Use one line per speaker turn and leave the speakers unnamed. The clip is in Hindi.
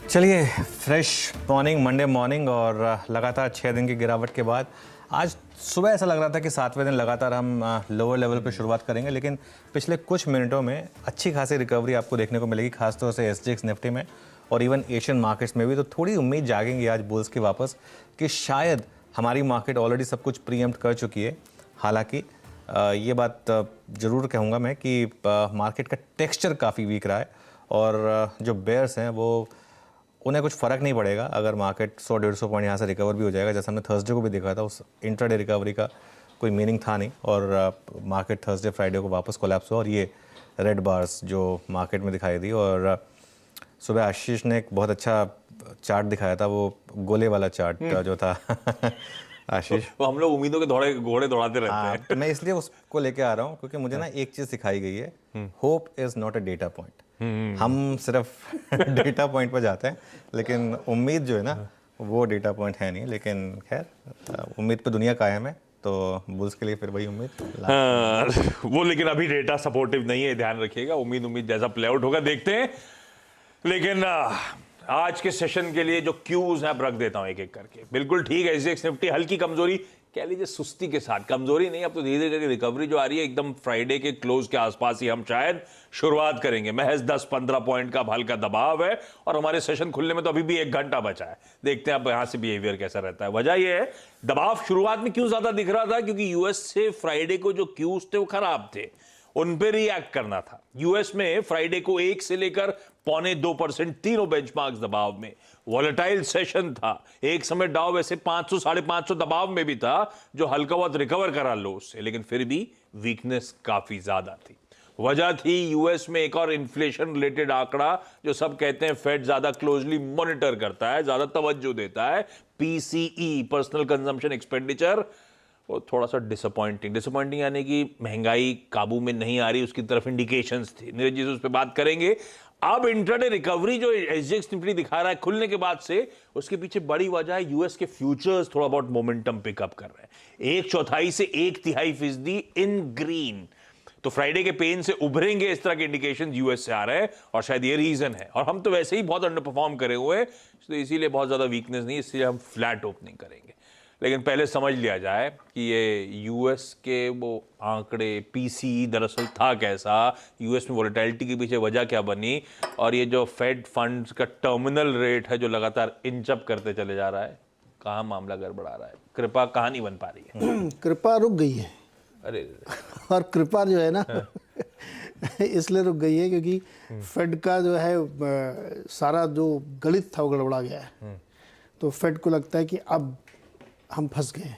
चलिए, फ्रेश मॉर्निंग, मंडे मॉर्निंग और लगातार 6 दिन की गिरावट के बाद आज सुबह ऐसा लग रहा था कि 7वें दिन लगातार हम लोअर लेवल पे शुरुआत करेंगे, लेकिन पिछले कुछ मिनटों में अच्छी खासी रिकवरी आपको देखने को मिलेगी, खासतौर से SGX निफ्टी में और इवन एशियन मार्केट्स में भी। तो थोड़ी उम्मीद जागेंगी आज बुल्स की वापस कि शायद हमारी मार्केट ऑलरेडी सब कुछ प्रीएम्प्ट कर चुकी है। हालांकि ये बात ज़रूर कहूँगा मैं कि मार्केट का टेक्सचर काफ़ी वीक रहा है और जो बेयर्स हैं वो उन्हें कुछ फ़र्क नहीं पड़ेगा अगर मार्केट 100-150 पॉइंट यहाँ से रिकवर भी हो जाएगा। जैसे हमने थर्सडे को भी देखा था, उस इंट्राडे रिकवरी का कोई मीनिंग था नहीं और मार्केट थर्सडे फ्राइडे को वापस कोलैप्स हुआ और ये रेड बार्स जो मार्केट में दिखाई दी। और सुबह आशीष ने एक बहुत अच्छा चार्ट दिखाया था, वो गोले वाला चार्ट जो था आशीष।
तो हम लोग उम्मीदों के घोड़े दौड़ाते रहते हैं।
तो मैं इसलिए उसको लेके आ रहा हूँ क्योंकि मुझे ना एक चीज़ सिखाई गई है, hope is not a data point. हम सिर्फ डेटा पॉइंट पर जाते हैं, लेकिन उम्मीद जो है ना वो डेटा पॉइंट है नहीं। लेकिन खैर, उम्मीद पे दुनिया कायम है, तो बुल्स के लिए फिर वही उम्मीद।
वो लेकिन अभी डेटा सपोर्टिव नहीं है, ध्यान रखिएगा। उम्मीद जैसा प्ले आउट होगा देखते हैं। लेकिन आज के सेशन के लिए जो क्यूज है अब रख देता हूं एक एक करके। बिल्कुल ठीक है, SGX निफ्टी हल्की कमजोरी, कह लीजिए सुस्ती के साथ, कमजोरी नहीं, अब तो धीरे धीरे रिकवरी जो आ रही है एकदम फ्राइडे के क्लोज के आसपास ही हम शायद शुरुआत करेंगे। महज 10-15 पॉइंट का हल्का दबाव है और हमारे सेशन खुलने में तो अभी भी 1 घंटा बचा है। देखते हैं अब यहां से बिहेवियर कैसा रहता है। वजह यह है, दबाव शुरुआत में क्यों ज्यादा दिख रहा था, क्योंकि यूएस से फ्राइडे को जो क्यूज थे वो खराब थे, उन पे रिएक्ट करना था। यूएस में फ्राइडे को 1 से लेकर 0.25% तीनों बेंचमार्क्स दबाव में, वॉलेटाइल सेशन था। एक समय डाउ वैसे 500-550 दबाव में भी था, जो हल्का बहुत रिकवर करा लो उससे, लेकिन फिर भी वीकनेस काफी ज्यादा थी। वजह थी यूएस में एक और इन्फ्लेशन रिलेटेड आंकड़ा जो सब कहते हैं फेड ज्यादा क्लोजली मॉनिटर करता है, ज्यादा तवज्जो देता है, PCE, पर्सनल कंजम्पशन एक्सपेंडिचर, वो थोड़ा सा डिसअपॉइंटिंग यानी कि महंगाई काबू में नहीं आ रही, उसकी तरफ इंडिकेशंस थी। नीरज जी से उस पर बात करेंगे। अब इंट्राडे रिकवरी जो SGX निफ्टी दिखा रहा है खुलने के बाद से, उसके पीछे बड़ी वजह है यूएस के फ्यूचर्स थोड़ा बहुत मोमेंटम पिकअप कर रहे हैं, 1/4 से 1/3% इन ग्रीन। तो फ्राइडे के पेन से उभरेंगे, इस तरह के इंडिकेशन यूएस से आ रहे हैं और शायद ये रीजन है। और हम तो वैसे ही बहुत अंडर परफॉर्म करे हुए हैं, तो इसीलिए बहुत ज्यादा वीकनेस नहीं, इसलिए हम फ्लैट ओपनिंग करेंगे। लेकिन पहले समझ लिया जाए कि ये यूएस के वो आंकड़े PCE दरअसल था कैसा, यूएस में वोलेटिलिटी के पीछे वजह क्या बनी, और ये जो फेड फंड्स का टर्मिनल रेट है जो लगातार इंचअप करते चले जा रहा है, कहाँ मामला गड़बड़ा रहा है, कृपा कहाँ नहीं बन पा रही है।
कृपा रुक गई है।
अरे
और कृपा जो है ना इसलिए रुक गई है क्योंकि फेड का जो है सारा जो गणित था वो गड़बड़ा गया है। तो फेड को लगता है कि अब हम फंस गए।